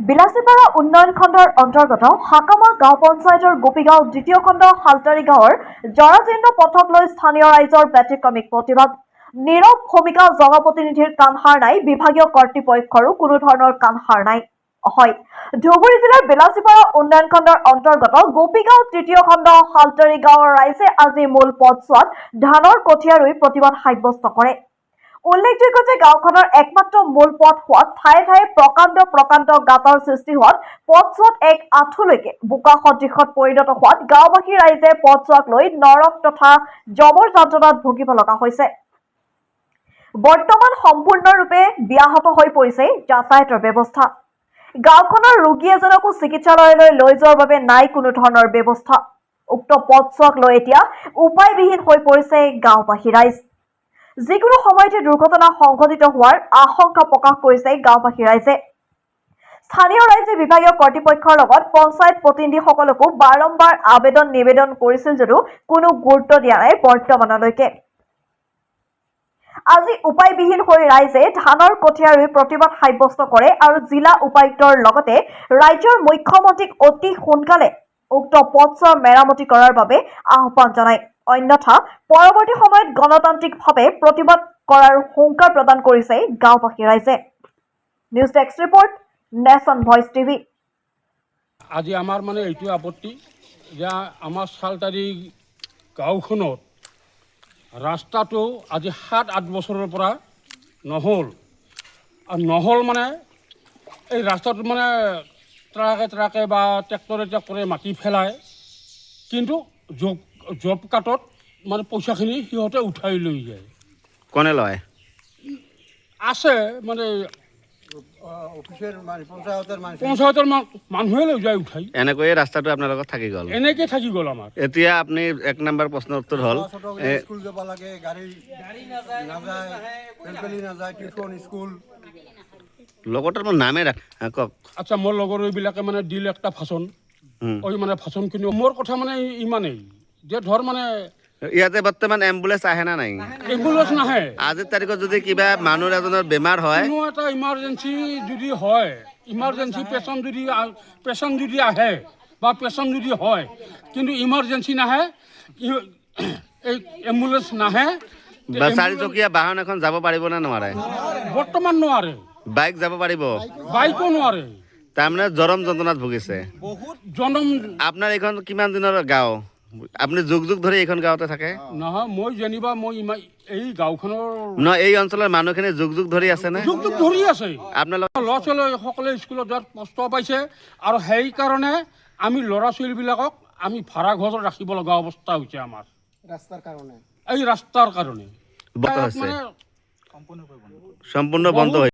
বিলাসীপাৰা উন্নয়ন খণ্ডৰ অন্তৰ্গত হাকামা গাঁও পঞ্চায়তৰ গোপীগাঁও দ্বিতীয় খণ্ড হালতাৰী গাঁৱৰ জৰাজীৰ্ণ পথক লৈ স্থানীয় ৰাইজৰ ব্যতিক্ৰমিক প্ৰতিবাদ। নীৰৱ ভূমিকা জনপ্ৰতিনিধিৰ কাণসাৰ নাই, বিভাগীয় কৰ্তৃপক্ষৰো কোনো ধৰণৰ কাণসাৰ নাই। হয়, ধুবুৰী জিলাৰ বিলাসীপাৰা উন্নয়ন খণ্ডৰ অন্তৰ্গত গোপীগাঁও তৃতীয় খণ্ড হালতাৰী গাঁৱৰ ৰাইজে আজি মূল পথছোৱাত ধানৰ কঠীয়া ৰুই প্ৰতিবাদ সাব্যস্ত কৰে। উল্লেখযোগ্য যে গাঁওখনৰ একমাত্ৰ মূল পথ হোৱাত ঠায়ে ঠায়ে প্ৰকাণ্ড গাঁতৰ সৃষ্টি হোৱাত পথছোৱাত এক আঁঠুলৈকে বোকা সদৃশত পৰিণত হোৱাত গাঁওবাসী ৰাইজে পথছোৱাক লৈ নৰক তথা জমৰ যন্ত্ৰণাত ভুগিব লগা হৈছে। বৰ্তমান সম্পূৰ্ণৰূপে ব্যাহত হৈ পৰিছে যাতায়াতৰ ব্যৱস্থা। গাঁওখনৰ ৰোগী এজনকো চিকিৎসালয়লৈ লৈ যোৱাৰ বাবে নাই কোনো ধৰণৰ ব্যৱস্থা। উক্ত পথছোৱাক লৈ এতিয়া উপায়বিহীন হৈ পৰিছে গাঁওবাসী ৰাইজ। যিকোনো সময়তে দুৰ্ঘটনা সংঘটিত হোৱাৰ আশংকা প্ৰকাশ কৰিছে গাঁওবাসী ৰাইজে। স্থানীয় ৰাইজে বিভাগীয় কৰ্তৃপক্ষৰ লগত পঞ্চায়ত প্ৰতিনিধিসকলকো বাৰম্বাৰ নিবেদন কৰিছিল যদিও কোনো গুৰুত্ব দিয়া নাই বৰ্তমানলৈকে। আজি উপায়বিহীন হৈ ৰাইজে ধানৰ কঠীয়া ৰুই প্ৰতিবাদ সাব্যস্ত কৰে আৰু জিলা উপায়ুক্তৰ লগতে ৰাজ্যৰ মুখ্যমন্ত্ৰীক অতি সোনকালে উক্ত পথছোৱা মেৰামতি কৰাৰ বাবে আহ্বান জনায়। অন্যথা পৰৱৰ্তী সময়ত গণতান্ত্ৰিকভাৱে প্ৰতিবাদ কৰাৰ হুংকাৰ প্ৰদান কৰিছে গাঁওবাসী ৰাইজে। News desk report, nation voice TV. আজি আমাৰ এইটো আপত্তি যে আমাৰ চালতাৰী গাঁওখনত ৰাস্তাটো আজি 7-8 বছৰৰ পৰা নহ'ল। আৰু নহ'ল এই ৰাস্তাটো ট্ৰাকে বা ট্ৰেক্টৰে মাটি পেলায়, কিন্তু জব কাৰ্ডত পইচাখিনি সিহঁতে উঠাই লৈ যায়। কোনে লয়? আছে পঞ্চায়তৰ মানুহে লৈ যায় উঠাই। এনেকৈয়ে ৰাস্তাটো আপোনাৰ লগত থাকি গ'ল। এনেকৈ থাকি গ'ল আমাৰ। এতিয়া আপুনি 1 নম্বৰ প্ৰশ্নৰ উত্তৰ হ'ল স্কুল যাব লাগে, গাড়ী নাযায়, টিউচন স্কুল লগতে মোৰ নামে কওক। আচ্ছা, মোৰ লগৰ এইবিলাকে দিল একটা ভাষণ, ভাষণখিনি মোৰ কথা ইমানেই যে ধৰ ইয়াতে বৰ্তমান এম্বুলেন্স আহে না নাই? এম্বুলেন্স নাহে। আজিৰ তাৰিখত যদি কিবা মানুহ এজনৰ বেমাৰ হয়, কোনো এটা ইমাৰ্জেঞ্চি যদি হয়, ইমাৰ্জেঞ্চি পেচেণ্ট যদি আহে বা পেচেণ্ট যদি হয়, কিন্তু ইমাৰ্জেঞ্চি নাহে, এই এম্বুলেন্স নাহে। বা 4-চকীয়া বাহন এখন যাব পাৰিব নে নোৱাৰে? বৰ্তমান নোৱাৰে। বাইক যাব পাৰিব? বাইকো নোৱাৰে। তাৰমানে জৰম যন্ত্ৰণাত ভুগিছে। আপোনাৰ এইখন কিমান দিনৰ গাঁও? আপুনি যুগ ধৰি এইখন গাঁৱতে থাকে? নহয়, মই যেনিবা এই গাঁওখনৰ এই অঞ্চলৰ মানুহখিনি যুগ ধৰি আছে নে? যুগ ধৰি আছে। আপোনালোকৰ ল'ৰা ছোৱালীসকলে স্কুলত যোৱাত কষ্ট পাইছে আৰু সেইকাৰণে আমি ল'ৰা ছোৱালীবিলাকক আমি ভাড়া ঘৰত ৰাখিব লগা অৱস্থা হৈছে আমাৰ এই ৰাস্তাৰ কাৰণে। সম্পূৰ্ণ বন্ধ হৈছে।